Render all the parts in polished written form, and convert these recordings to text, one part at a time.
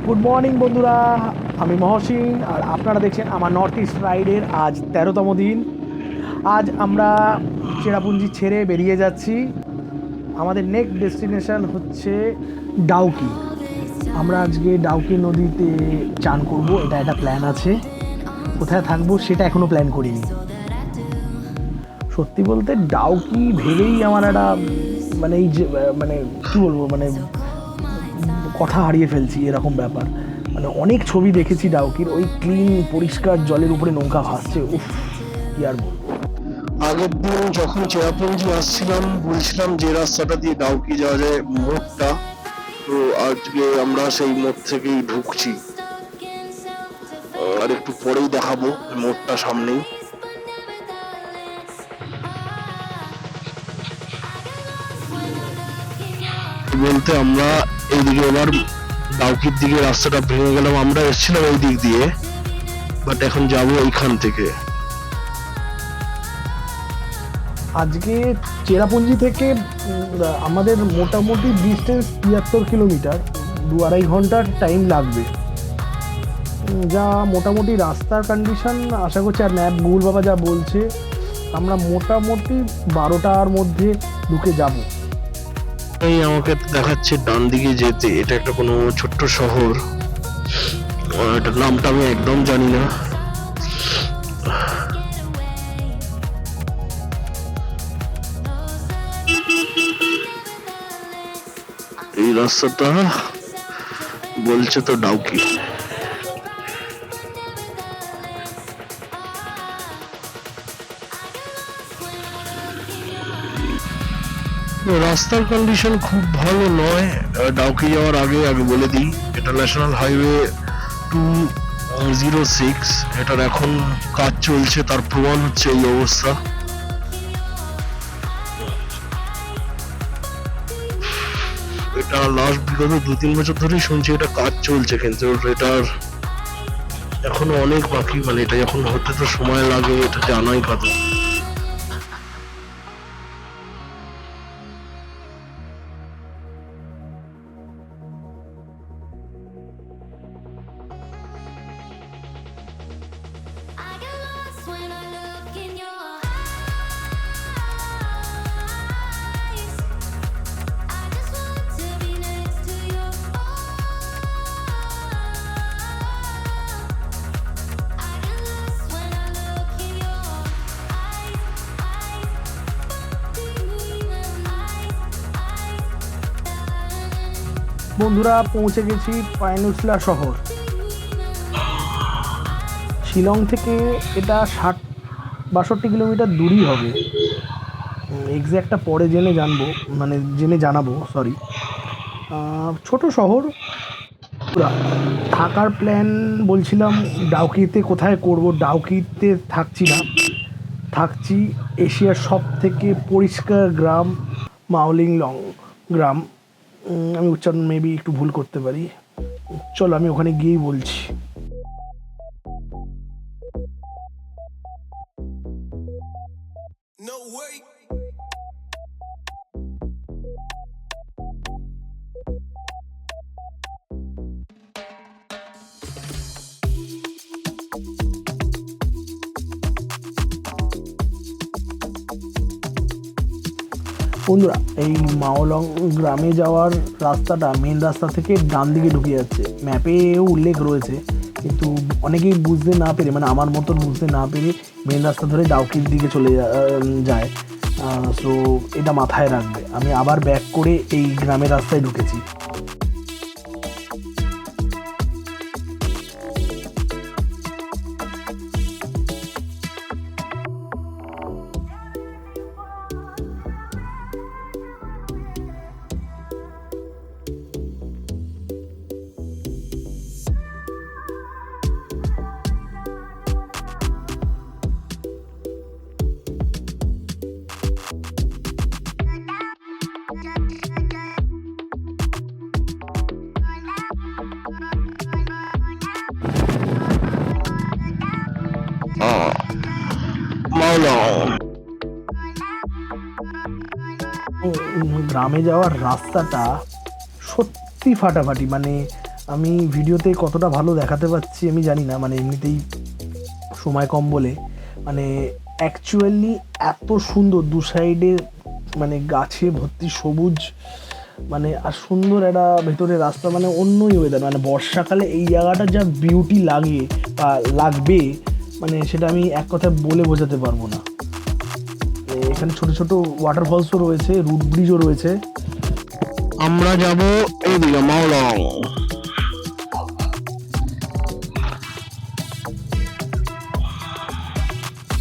Good morning বন্ধুরা, আমি মহসিন আর আপনারা দেখছেন আমার নর্থ ইস্ট রাইডের আজ 13তম দিন। আজ আমরা চেরাপুঞ্জি ছেড়ে বেরিয়ে যাচ্ছি। আমাদের নেক্সট ডেস্টিনেশন হচ্ছে ডাউকি। আমরা আজকে ডাউকি নদীতে চান করব, এটা একটা প্ল্যান আছে। কোথায় থাকবো সেটা এখনও প্ল্যান করিনি। সত্যি বলতে ডাউকি ভেবেই আমার একটা মানে এই যে মানে কী বলবো, মানে কথা হারিয়ে ফেলছি এরকম ব্যাপার। মানে অনেক ছবি দেখেছি ডাউকির, ওই ক্লিন পরিষ্কার জলের উপরে নৌকা ভাসছে, উফ কি আর বলবো। আগের দিন যখন চেরাপুঞ্জি আসছিলাম বলছিলাম যে রাস্তাটা দিয়ে ডাউকি যাওয়া যায় মোড়টা, তো আজকে আমরা সেই মোড় থেকেই ঢুকছি। আর একটু পরেই দেখাবো মোড়টা সামনেই। বলতে আমরা এইদিকে এবার ডাউকির দিকে রাস্তাটা ভেঙে গেলাম, আমরা এসেছিলাম এই দিক দিয়ে, বাট এখন যাবো এইখান থেকে। আজকে চেরাপুঞ্জি থেকে আমাদের মোটামুটি ডিস্টেন্স 73 কিলোমিটার, 2-2.5 ঘন্টার টাইম লাগবে। যা মোটামুটি রাস্তার কন্ডিশন আশা করছি, আর ম্যাপ গুগল বাবা যা বলছে, আমরা মোটামুটি 12টার মধ্যে ঢুকে যাব। এই আমাকে দেখাচ্ছে ডান দিকে যেতে, এটা একটা কোনো ছোট্ট শহর, এটার নামটা আমি একদম জানি না। এই রাস্তাটা বলছে তো ডাউকি। রাস্তার কন্ডিশন খুব ভালো নয় ডাউকি যাওয়ার আগে বলে দিই, এটা ন্যাশনাল হাইওয়ে 206, এটার এখন কাজ চলছে, তার প্রমাণ হচ্ছে এই অবস্থা। এটা লাস্ট বিগত 2-3 বছর ধরেই শুনছি এটা কাজ চলছে, কিন্তু এটার এখনো অনেক বাকি, মানে এটা যখন হতে তো সময় লাগে, এটা জানাই কথা। বন্ধুরা, পৌঁছে গেছি পাইনুসলা শহর। শিলং থেকে এটা 60-62 কিলোমিটার দূরই হবে। এক্স্যাক্টটা পরে জেনে জানাবো, সরি। ছোট শহর। থাকার প্ল্যান বলছিলাম ডাউকিতে কোথায় করব। ডাউকিতে থাকছি না, থাকছি এশিয়ার সব থেকে পরিষ্কার গ্রাম মাওলিংলং গ্রাম। আমি উচ্চারণ মেবি একটু ভুল করতে পারি, চলো আমি ওখানে গিয়েই বলছি। বন্ধুরা, এই মাওলং গ্রামে যাওয়ার রাস্তাটা মেন রাস্তা থেকে ডান দিকে ঢুকে যাচ্ছে, ম্যাপেও উল্লেখ রয়েছে, কিন্তু অনেকেই বুঝতে না পেরে, মানে আমার মতন বুঝতে না পেরে মেন রাস্তা ধরে ডাউকির দিকে চলে যায়। সো এটা মাথায় রাখবে। আমি আবার ব্যাক করে এই গ্রামের রাস্তায় ঢুকেছি। গ্রামে যাওয়ার রাস্তাটা সত্যি ফাটাফাটি, মানে আমি ভিডিওতে কতটা ভালো দেখাতে পারছি আমি জানি না, মানে এমনিতেই সময় কম বলে, মানে অ্যাকচুয়ালি এত সুন্দর দু সাইডে মানে গাছে ভর্তি সবুজ, মানে আর সুন্দর একটা ভেতরে রাস্তা, মানে অন্যই ওয়েদার। মানে বর্ষাকালে এই জায়গাটা যা বিউটি লাগে বা লাগবে, মানে সেটা আমি এক কথায় বলে বোঝাতে পারবো না। এখানে ছোট ছোট ওয়াটারফলসও রয়েছে, রুট ব্রিজও রয়েছে। আমরা যাব এইদিকে মাওলং।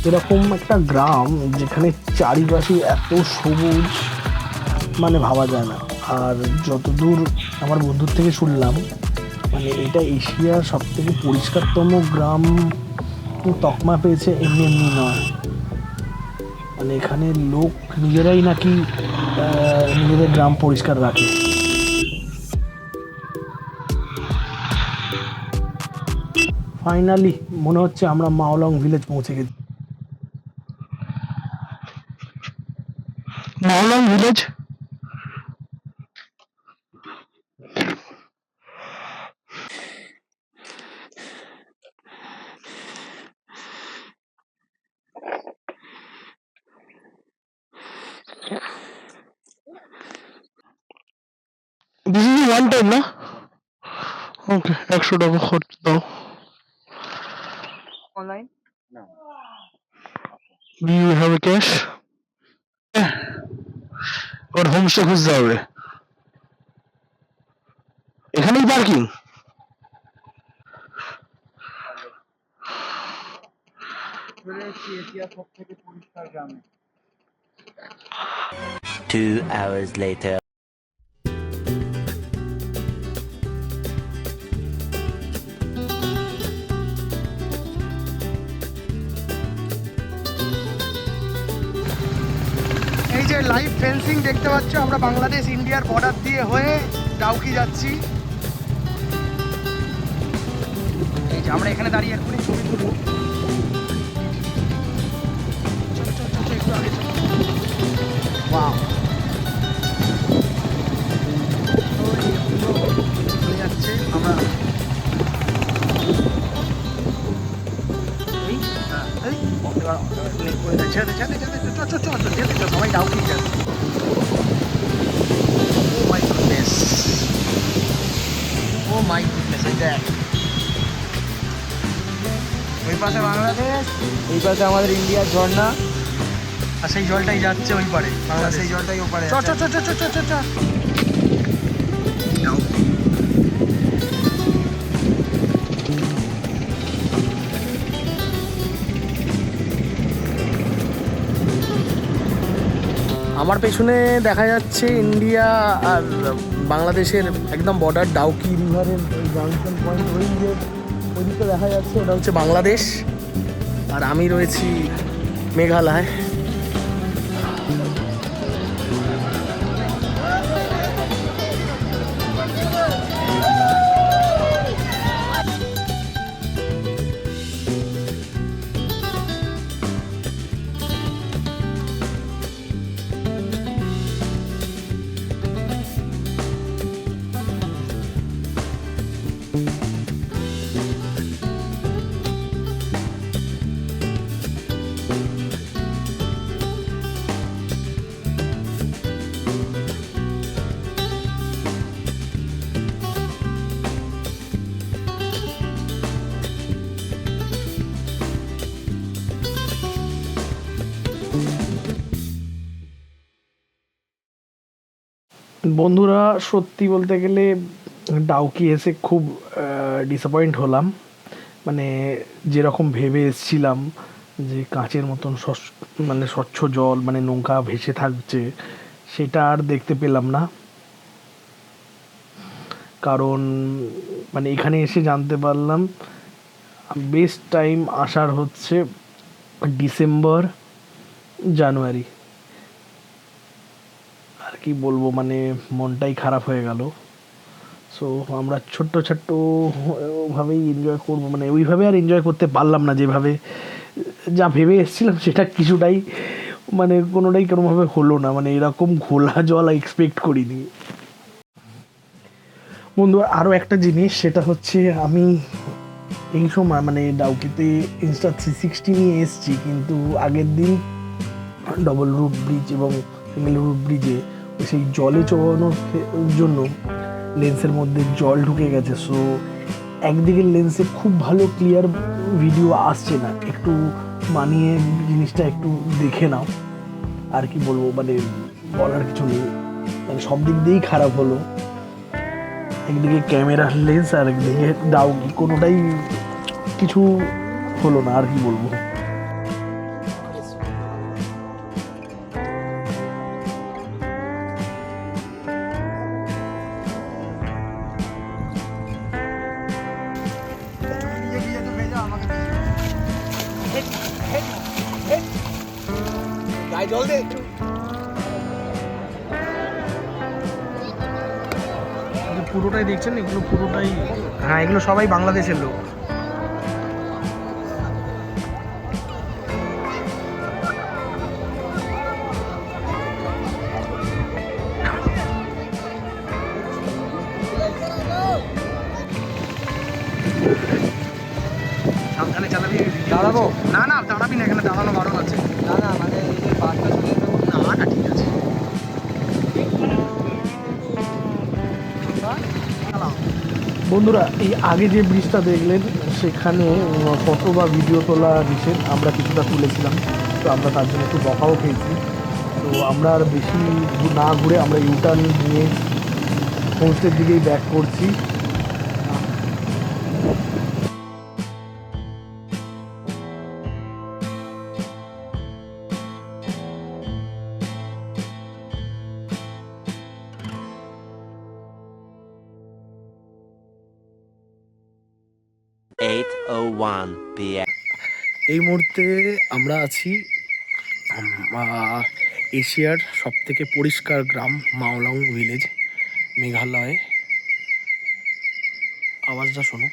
এরকম একটা গ্রাম যেখানে চারিপাশে এত সবুজ, মানে ভাবা যায় না। আর যতদূর আমার বন্ধুর থেকে শুনলাম, মানে এটা এশিয়ার সব থেকে পরিষ্কারতম গ্রাম তকমা পেয়েছে, এমনি এমনি নয়। মানে এখানে লোক নিজেরাই নাকি নিজেদের গ্রাম পরিষ্কার রাখে। ফাইনালি মনে হচ্ছে আমরা মাওলং ভিলেজ পৌঁছে গেছি। Mawlynnong village. This is one time না? ওকে, 100 টাকা খরচ দাও। Online do you have a cash? ওর হোমস্টে খুঁজতে হবে। এখানেই পার্কিং? এশিয়ার সব থেকে পরিষ্কার গ্রাম। 2 hours later. এই যে লাইভ ফেন্সিং দেখতে পাচ্ছ, আমরা বাংলাদেশ ইন্ডিয়ার বর্ডার দিয়ে হয়ে ডাউকি যাচ্ছি। এই যে আমরা এখানে দাঁড়িয়ে এক্ষুনি ছবি তুলবো। চল চল চল একটু আগে চল। ওয়াও, যাচ্ছে আমরা সবাই ডাউকি যাচ্ছে। ও my goodness, O my goodness, এই দেখ ওই পাশে বাংলাদেশ, এই পাশে আমাদের ইন্ডিয়ার ঝর্ণা, আর সেই জলটাই যাচ্ছে ওই পারে বাংলাদেশ, সেই জলটাই ওপারে। চ চ চ চ চ চ চ। আমার পেছনে দেখা যাচ্ছে ইন্ডিয়া আর বাংলাদেশের একদম বর্ডার, ডাউকি রিভারের জংশন পয়েন্ট রেঞ্জের ওইদিকে দেখা যাচ্ছে, ওটা হচ্ছে বাংলাদেশ। আর আমি রয়েছি মেঘালয়। বন্ধুরা, সত্যি বলতে গেলে ডাউকি এসে খুব ডিসঅ্যাপয়েন্ট হলাম। মানে যেরকম ভেবে এসেছিলাম যে কাঁচের মতন মানে স্বচ্ছ জল, মানে নৌকা ভেসে থাকছে, সেটা আর দেখতে পেলাম না। কারণ মানে এখানে এসে জানতে পারলাম বেস্ট টাইম আসার হচ্ছে ডিসেম্বর জানুয়ারি। আর কি বলবো, মানে মনটাই খারাপ হয়ে গেল। সো আমরা ছোট্ট ভাবেই এনজয় করবো, মানে ওইভাবে আর এনজয় করতে পারলাম না যেভাবে যা ভেবে এসেছিলাম, সেটা কিছুটাই মানে কোনোটাই কোনোভাবে হলো না। মানে এরকম ঘোলা জল এক্সপেক্ট করিনি। বন্ধু আরও একটা জিনিস, সেটা হচ্ছে আমি এই সময় মানে ডাউকিতে ইনস্টা 360 নিয়ে এসেছি, কিন্তু আগের দিন ডবল রুট ব্রিজ এবং সিঙ্গেল রুট ব্রিজে সেই জলে চড়ানোর জন্য লেন্সের মধ্যে জল ঢুকে গেছে। সো একদিকে লেন্সে খুব ভালো ক্লিয়ার ভিডিও আসছে না, একটু মানিয়ে জিনিসটা একটু দেখে নাও। আর কি বলবো, মানে বলার কিছু নেই, মানে সব দিক দিয়েই খারাপ হলো। একদিকে ক্যামেরার লেন্স আর একদিকে ডাউকি, কোনোটাই কিছু হলো না। আর কি বলবো, জল দে একটু। পুরোটাই দেখছেন, এগুলো পুরোটাই, হ্যাঁ এগুলো সবাই বাংলাদেশের লোক। সাবধানে চালাবি। দাঁড়াবো না, না দাঁড়াবি না, এখানে দাঁড়ানো বারণ আছে। না না মানে এই যে বাসটা চলে যাবে। না না ঠিক আছে। বন্ধুরা এই আগে যে ব্রিজটা দেখলেন সেখানে ফটো বা ভিডিও তোলা নিষেধ, আমরা কিছুটা তুলেছিলাম, তো আমরা তার জন্য একটু বকাও খেয়েছি। তো আমরা আর বেশি না ঘুরে আমরা ইউটার্ন নিয়ে হোমস্টের দিকেই ব্যাক করছি। 8:01 p.m. এই মুহূর্তে আমরা আছি এশিয়ার সবথেকে পরিষ্কার গ্রাম মাওলং ভিলেজ, মেঘালয়ে। আওয়াজটা শোনো।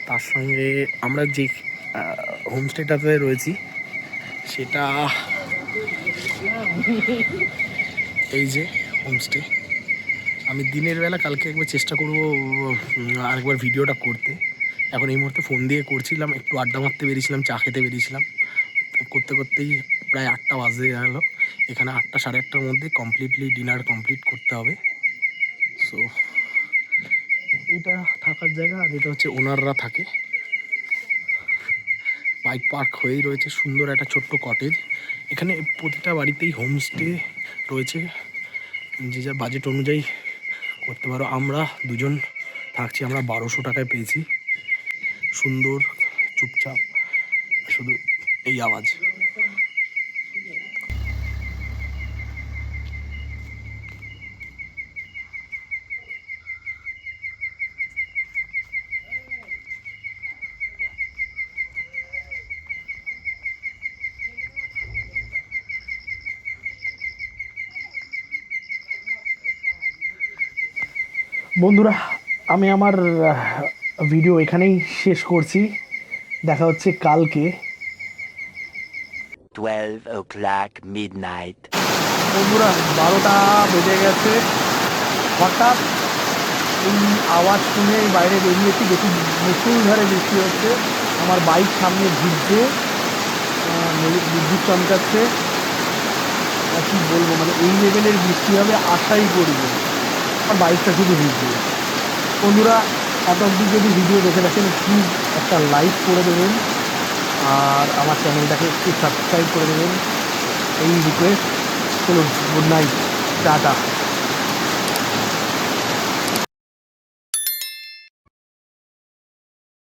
তার সঙ্গে আমরা যে হোমস্টেটাতে রয়েছি সেটা এই যে হোমস্টে। আমি দিনের বেলা কালকে একবার চেষ্টা করবো আরেকবার ভিডিওটা করতে। এখন এই মুহূর্তে ফোন দিয়ে করছিলাম, একটু আড্ডা মারতে বেরিয়েছিলাম, চা খেতে বেরিয়েছিলাম, করতে করতেই প্রায় 8টা বাজে গেল। এখানে 8টা সাড়ে 8টার মধ্যে কমপ্লিটলি ডিনার কমপ্লিট করতে হবে। সো এটা থাকার জায়গা, আর এটা হচ্ছে ওনাররা থাকে। বাইক পার্ক হয়েই রয়েছে, সুন্দর একটা ছোট্ট কটেজ। এখানে প্রতিটা বাড়িতেই হোমস্টে রয়েছে, যে যা বাজেট অনুযায়ী করতে পারো। আমরা দুজন থাকছি, আমরা 1200 টাকায় পেয়েছি। সুন্দর, চুপচাপ, শুধু এই আওয়াজ। বন্ধুরা আমি আমার ভিডিও এখানেই শেষ করছি, দেখা হচ্ছে কালকে। 12 o'clock midnight. বন্ধুরা 12টা বেজে গেছে, হঠাৎ এই আওয়াজ শুনে বাইরে বেরিয়েছি, দেখি মুষলধারে বৃষ্টি হচ্ছে, আমার বাইক সামনে ভিজছে, বিদ্যুৎ চমকাচ্ছে। আর কি বলবো, মানে এই লেভেলের বৃষ্টি হবে আশাই করিনি, আমার বাইকটা শুধু ভিজছে। বন্ধুরা এত অবধি যদি ভিডিও দেখে থাকেন প্লিজ একটা লাইক করে দেবেন, আর আমার চ্যানেলটাকে একটু সাবস্ক্রাইব করে দেবেন, এই রিকোয়েস্ট। চলুন, গুড নাইট, টাটা।